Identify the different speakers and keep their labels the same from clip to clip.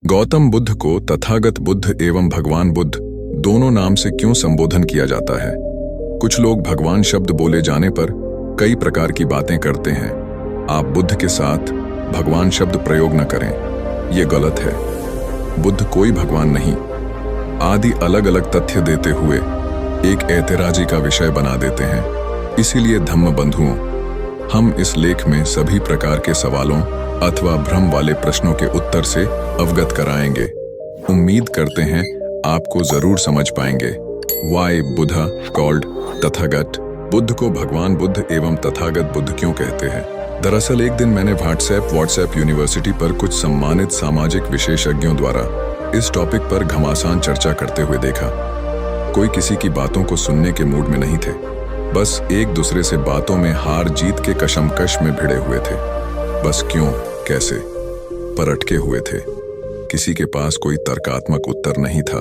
Speaker 1: गौतम बुद्ध को तथागत बुद्ध एवं भगवान बुद्ध दोनों नाम से क्यों संबोधन किया जाता है? कुछ लोग भगवान शब्द बोले जाने पर कई प्रकार की बातें करते हैं। आप बुद्ध के साथ भगवान शब्द प्रयोग न करें, ये गलत है। बुद्ध कोई भगवान नहीं, आदि अलग अलग तथ्य देते हुए एक ऐतराजी का विषय बना देते हैं। इसीलिए धम्म बंधुओं, हम इस लेख में सभी प्रकार के सवालों अथवा भ्रम वाले प्रश्नों के उत्तर से अवगत कराएंगे। उम्मीद करते हैं आपको जरूर समझ पाएंगे। Why Buddha called Tathagata? बुद्ध को भगवान बुद्ध एवं तथागत बुद्ध क्यों कहते हैं? दरअसल एक दिन मैंने व्हाट्सएप यूनिवर्सिटी पर कुछ सम्मानित सामाजिक विशेषज्ञों द्वारा इस टॉपिक पर घमासान चर्चा करते हुए देखा। कोई किसी की बातों को सुनने के मूड में नहीं थे, बस एक दूसरे से बातों में हार जीत के कशमकश में भिड़े हुए थे। बस क्यों, कैसे पर अटके हुए थे। किसी के पास कोई तर्कात्मक उत्तर नहीं था।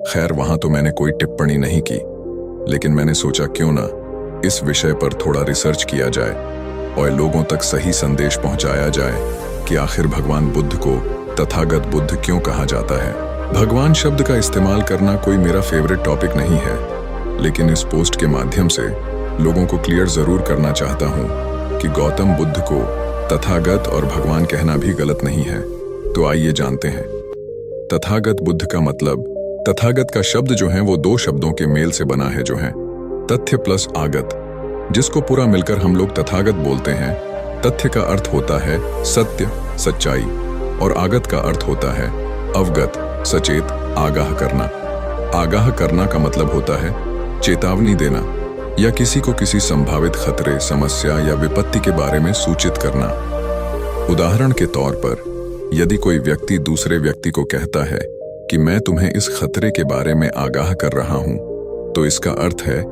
Speaker 1: खैर, वहां तो मैंने कोई टिप्पणी नहीं की, लेकिन मैंने सोचा क्यों ना इस विषय पर थोड़ा रिसर्च किया जाए और लोगों तक सही संदेश पहुंचाया जाए कि आखिर भगवान बुद्ध को तथागत बुद्ध क्यों कहा जाता है। भगवान शब्द का इस्तेमाल करना कोई मेरा फेवरेट टॉपिक नहीं है, लेकिन इस पोस्ट के माध्यम से लोगों को क्लियर जरूर करना चाहता हूं कि गौतम बुद्ध को तथागत और भगवान कहना भी गलत नहीं है। तो आइए जानते हैं। तथागत बुद्ध का मतलब, तथागत का शब्द जो है वो दो शब्दों के मेल से बना है, जो है तथ्य प्लस आगत, जिसको पूरा मिलकर हम लोग तथागत बोलते हैं। तथ्य का अर्थ होता है सत्य, सच्चाई, और आगत का अर्थ होता है अवगत, सचेत, आगाह करना। आगाह करना का मतलब होता है चेतावनी देना या किसी को किसी संभावित खतरे, समस्या या विपत्ति के बारे में सूचित करना। उदाहरण के तौर पर, यदि कोई व्यक्ति दूसरे व्यक्ति को कहता है कि मैं तुम्हें इस खतरे के बारे में आगाह कर रहा हूं, तो इसका अर्थ है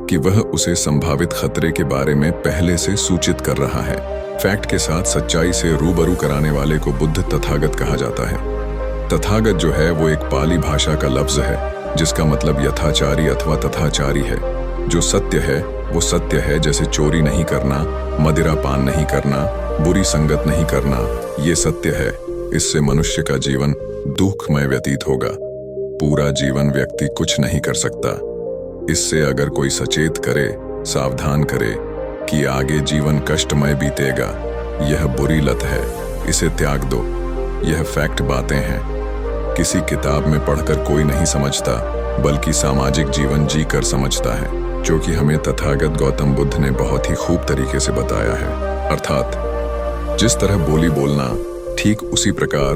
Speaker 1: कि वह उसे संभावित खतरे के बारे में पहले से सूचित कर रहा है। फैक्ट के साथ सच्चाई से रूबरू कराने वाले को बुद्ध तथागत कहा जाता है। तथागत जो है वो एक पाली भाषा का लफ्ज है, जिसका मतलब यथाचारी अथवा तथाचारी है। जो सत्य है वो सत्य है, जैसे चोरी नहीं करना, मदिरा पान नहीं करना, बुरी संगत नहीं करना, ये सत्य है। इससे मनुष्य का जीवन दुखमय व्यतीत होगा। पूरा जीवन व्यक्ति कुछ नहीं कर सकता। इससे अगर कोई सचेत करे, सावधान करे कि आगे जीवन कष्टमय बीतेगा, यह बुरी लत है, इसे त्याग दो। यह फैक्ट बातें हैं, किसी किताब में पढ़कर कोई नहीं समझता, बल्कि सामाजिक जीवन जीकर समझता है, जो कि हमें तथागत गौतम बुद्ध ने बहुत ही खूब तरीके से बताया है। अर्थात जिस तरह बोली बोलना, ठीक उसी प्रकार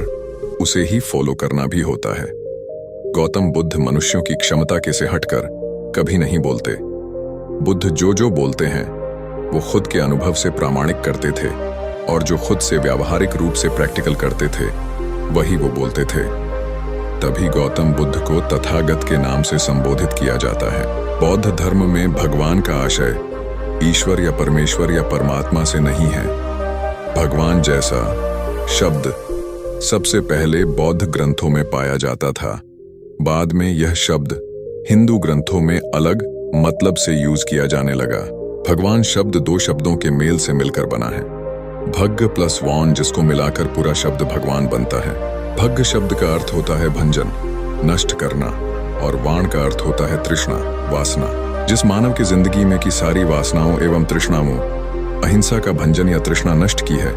Speaker 1: उसे ही फॉलो करना भी होता है। गौतम बुद्ध मनुष्यों की क्षमता के से हटकर कभी नहीं बोलते। बुद्ध जो बोलते हैं वो खुद के अनुभव से प्रामाणिक करते थे, और जो खुद से व्यावहारिक रूप से प्रैक्टिकल करते थे वही वो बोलते थे। तभी गौतम बुद्ध को तथागत के नाम से संबोधित किया जाता है। बौद्ध धर्म में भगवान का आशय ईश्वर या परमेश्वर या परमात्मा से नहीं है। भगवान जैसा शब्द सबसे पहले बौद्ध ग्रंथों में पाया जाता था। बाद में यह शब्द हिंदू ग्रंथों में अलग मतलब से यूज किया जाने लगा। भगवान शब्द दो शब्दों के मेल से मिलकर बना है, भग्ग प्लस वान, जिसको मिलाकर पूरा शब्द भगवान बनता है। भग्ग शब्द का अर्थ होता है भंजन, नष्ट करना, और वाण का अर्थ होता है तृष्णा, वासना। जिस मानव की जिंदगी में की सारी वासनाओं एवं तृष्णाओं अहिंसा का भंजन या तृष्णा नष्ट की है,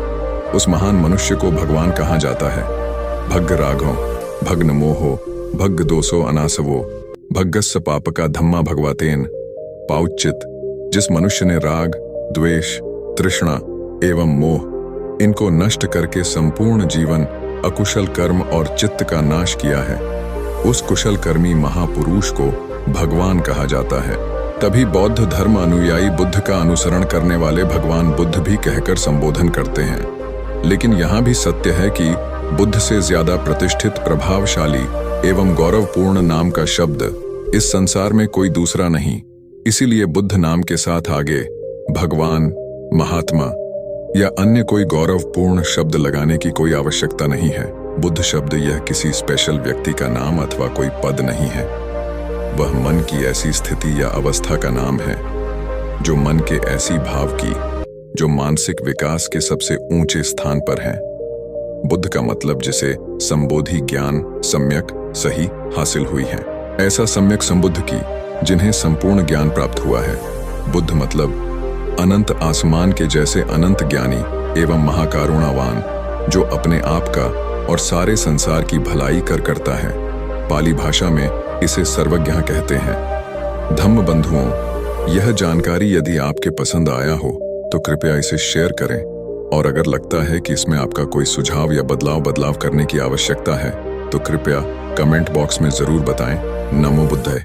Speaker 1: उस महान मनुष्य को भगवान कहा जाता है। भग्ग राघो, भग्न मोहो, भग्ग दोषो अनासवो, भग्गस्य पापका धम्मा भगवतेन पाउचित। जिस मनुष्य ने राग, द्वेष, तृष्णा एवं मोह इनको नष्ट करके संपूर्ण जीवन अकुशल कर्म और चित्त का नाश किया है, उस कुशल कर्मी महापुरुष को भगवान कहा जाता है। तभी बौद्ध धर्म अनुयायी बुद्ध का अनुसरण करने वाले भगवान बुद्ध भी कहकर संबोधन करते हैं। लेकिन यहाँ भी सत्य है कि बुद्ध से ज्यादा प्रतिष्ठित, प्रभावशाली एवं गौरवपूर्ण नाम का शब्द इस संसार में कोई दूसरा नहीं। इसीलिए बुद्ध नाम के साथ आगे भगवान, महात्मा या अन्य कोई गौरवपूर्ण शब्द लगाने की कोई आवश्यकता नहीं है। बुद्ध शब्द यह किसी स्पेशल व्यक्ति का नाम अथवा कोई पद नहीं है। वह मन की ऐसी स्थिति या अवस्था का नाम है जो मन के ऐसी भाव की जो मानसिक विकास के सबसे ऊंचे स्थान पर है। बुद्ध का मतलब जिसे संबोधि ज्ञान सम्यक सही हासिल हुई है, ऐसा सम्यक संबुद्ध की जिन्हें संपूर्ण ज्ञान प्राप्त हुआ है। बुद्ध मतलब अनंत आसमान के जैसे अनंत ज्ञानी एवं महाकारुणावान, जो अपने आप का और सारे संसार की भलाई करता है। पाली भाषा में इसे सर्वज्ञ कहते हैं। धम्म बंधुओं, यह जानकारी यदि आपके पसंद आया हो तो कृपया इसे शेयर करें, और अगर लगता है कि इसमें आपका कोई सुझाव या बदलाव करने की आवश्यकता है तो कृपया कमेंट बॉक्स में जरूर बताएं। नमो बुद्धाय।